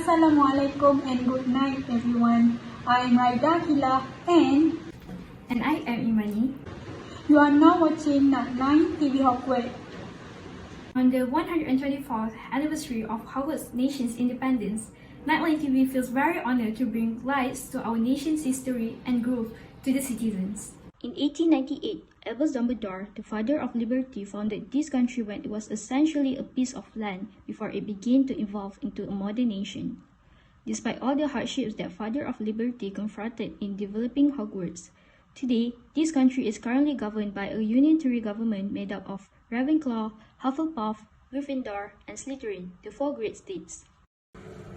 Assalamualaikum and good night everyone. I'm Raida Hila and I am Imani. You are now watching Nat 9 TV Hogwarts. On the 124th anniversary of Hogwarts nation's independence, Nightline TV feels very honored to bring lights to our nation's history and growth to the citizens. In 1898, Albus Dumbledore, the father of liberty, founded this country when it was essentially a piece of land before it began to evolve into a modern nation. Despite all the hardships that Father of Liberty confronted in developing Hogwarts, today, this country is currently governed by a unitary government made up of Ravenclaw, Hufflepuff, Gryffindor, and Slytherin, the four great states.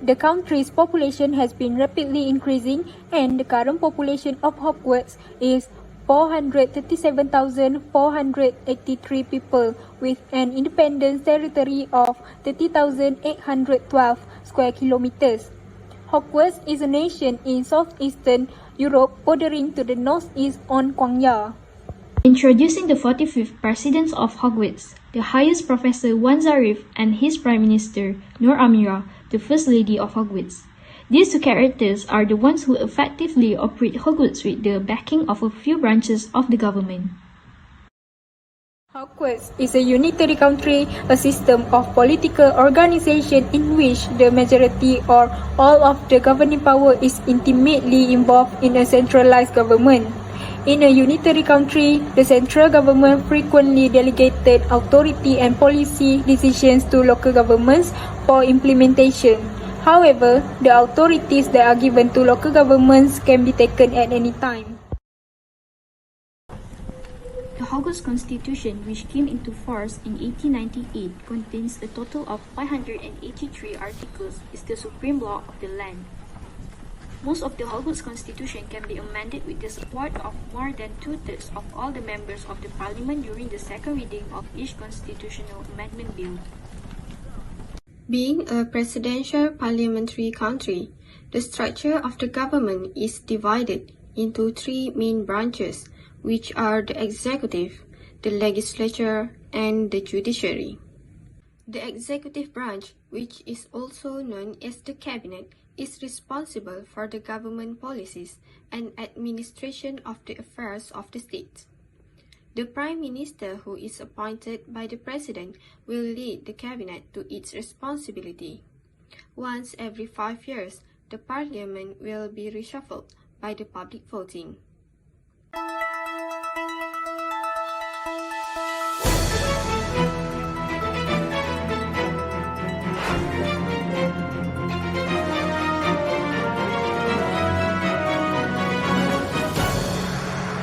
The country's population has been rapidly increasing and the current population of Hogwarts is 437,483 people with an independent territory of 30,812 square kilometers. Hogwarts is a nation in southeastern Europe bordering to the northeast on Kwangya. Introducing the 45th Presidents of Hogwarts, the highest Professor Wan Zarif and his Prime Minister Nur Amira, the First Lady of Hogwarts. These two characters are the ones who effectively operate Hogwarts with the backing of a few branches of the government. Hogwarts is a unitary country, a system of political organization in which the majority or all of the governing power is intimately involved in a centralized government. In a unitary country, the central government frequently delegated authority and policy decisions to local governments for implementation. However, the authorities that are given to local governments can be taken at any time. The Hogwarts Constitution, which came into force in 1898, contains a total of 583 articles, is the supreme law of the land. Most of the Hogwarts Constitution can be amended with the support of more than two-thirds of all the members of the Parliament during the second reading of each constitutional amendment bill. Being a presidential parliamentary country, the structure of the government is divided into three main branches, which are the executive, the legislature, and the judiciary. The executive branch, which is also known as the cabinet, is responsible for the government policies and administration of the affairs of the state. The Prime Minister, who is appointed by the President, will lead the cabinet to its responsibility. Once every 5 years, the Parliament will be reshuffled by the public voting.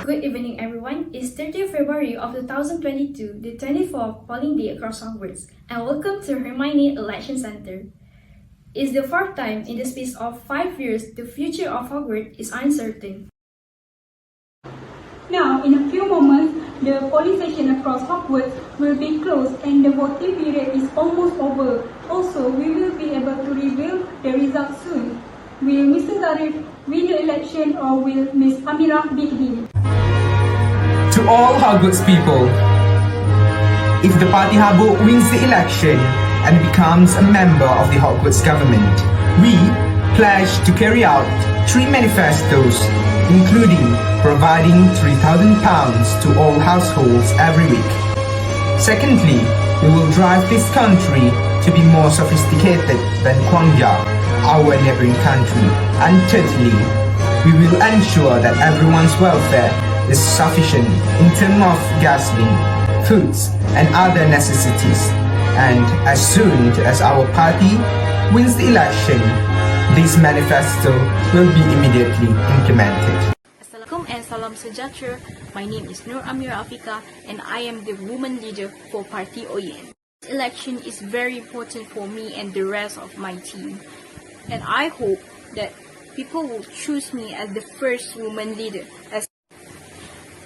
Good evening everyone, it's 30th February of 2022, the 24th polling day across Hogwarts, and welcome to Hermione Election Center. It's the fourth time in the space of 5 years the future of Hogwarts is uncertain. Now, in a few moments, the polling station across Hogwarts will be closed and the voting period is almost over. Also, we will be able to reveal the results soon. Will Mr. Zarif win the election or will Ms. Amira beat him? To all Hogwarts people, if the Party Harbour wins the election and becomes a member of the Hogwarts government, we pledge to carry out 3 manifestos, including providing £3,000 to all households every week. Secondly, we will drive this country to be more sophisticated than Kwangya, our neighboring country. And thirdly, we will ensure that everyone's welfare is sufficient in terms of gasoline, foods, and other necessities. And as soon as our party wins the election, this manifesto will be immediately implemented. Assalamualaikum and salam sejahtera. My name is Nur Amira Afika and I am the woman leader for Parti OYN. This election is very important for me and the rest of my team. And I hope that people will choose me as the first woman leader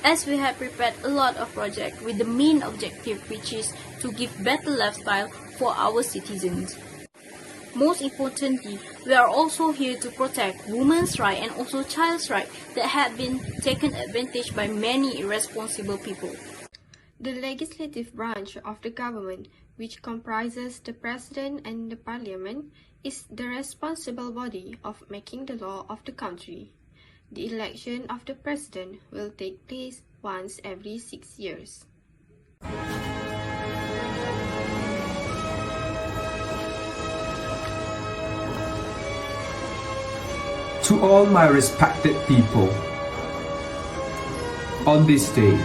as we have prepared a lot of projects with the main objective, which is to give better lifestyle for our citizens. Most importantly, we are also here to protect women's rights and also child's rights that have been taken advantage by many irresponsible people. The legislative branch of the government which comprises the President and the Parliament, is the responsible body of making the law of the country. The election of the President will take place once every 6 years. To all my respected people, on this day,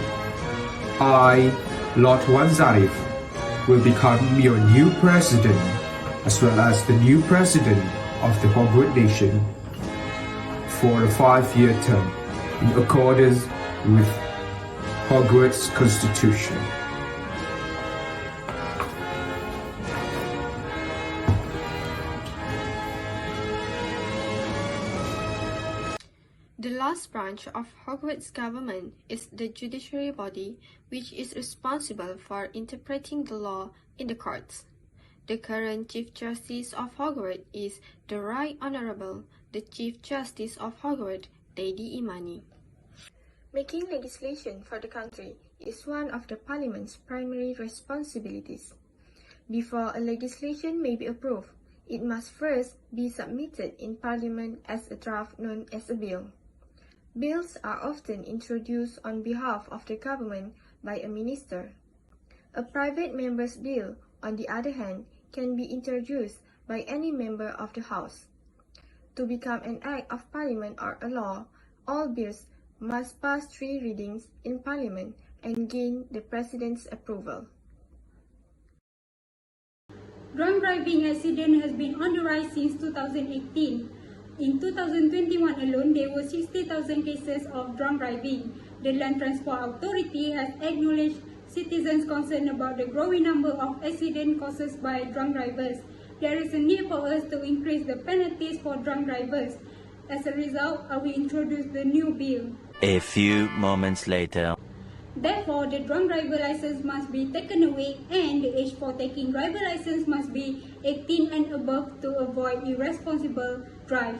I, Lord Wan Zarif, will become your new President, as well as the new President of the Hogwarts Nation, for a 5-year term, in accordance with Hogwarts Constitution. The last branch of Hogwarts government is the judiciary body, which is responsible for interpreting the law in the courts. The current Chief Justice of Hogwarts is the Right Honourable, the Chief Justice of Hogwarts, Lady Imani. Making legislation for the country is one of the Parliament's primary responsibilities. Before a legislation may be approved, it must first be submitted in Parliament as a draft known as a bill. Bills are often introduced on behalf of the government by a minister. A private member's bill, on the other hand, can be introduced by any member of the House. To become an Act of Parliament or a law, all bills must pass 3 readings in Parliament and gain the President's approval. Drunk driving accident has been on the rise since 2018. In 2021 alone, there were 60,000 cases of drunk driving. The Land Transport Authority has acknowledged citizens' concern about the growing number of accidents caused by drunk drivers. There is a need for us to increase the penalties for drunk drivers. As a result, I will introduce the new bill. A few moments later. Therefore, the drunk driver license must be taken away and the age for taking driver license must be 18 and above to avoid irresponsible drive.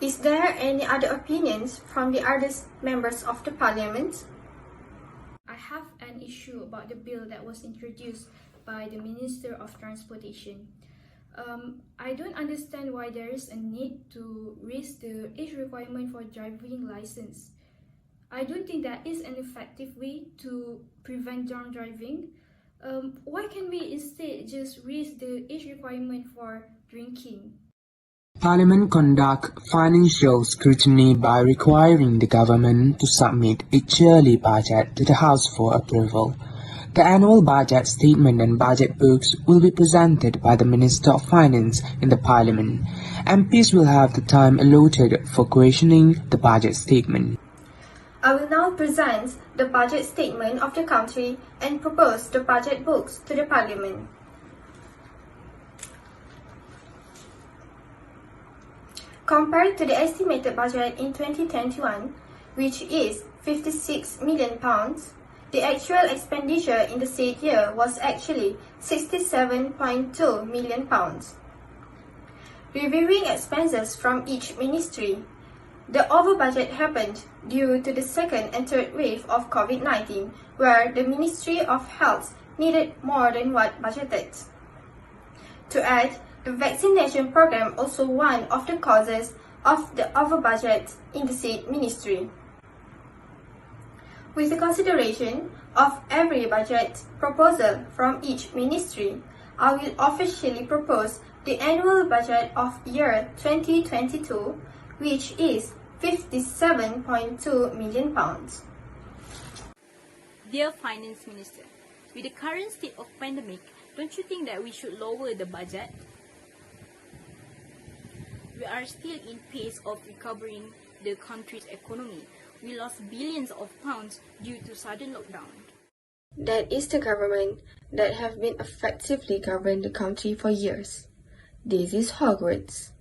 Is there any other opinions from the other members of the Parliament? I have an issue about the bill that was introduced by the Minister of Transportation. I don't understand why there is a need to raise the age requirement for driving license. I don't think that is an effective way to prevent drunk driving. Why can't we instead just raise the age requirement for drinking? Parliament conduct financial scrutiny by requiring the government to submit its yearly budget to the House for approval. The annual budget statement and budget books will be presented by the Minister of Finance in the Parliament. MPs will have the time allotted for questioning the budget statement. I will now present the budget statement of the country and propose the budget books to the Parliament. Compared to the estimated budget in 2021, which is £56 million, the actual expenditure in the said year was actually £67.2 million. Reviewing expenses from each ministry, the over-budget happened due to the second and third wave of COVID-19, where the Ministry of Health needed more than what budgeted. To add, the vaccination program also one of the causes of the over-budget in the said ministry. With the consideration of every budget proposal from each ministry, I will officially propose the annual budget of year 2022, which is £57.2 million. Dear Finance Minister, with the current state of pandemic, don't you think that we should lower the budget? We are still in pace of recovering the country's economy. We lost billions of pounds due to sudden lockdown. That is the government that have been effectively governed the country for years. This is Hogwarts.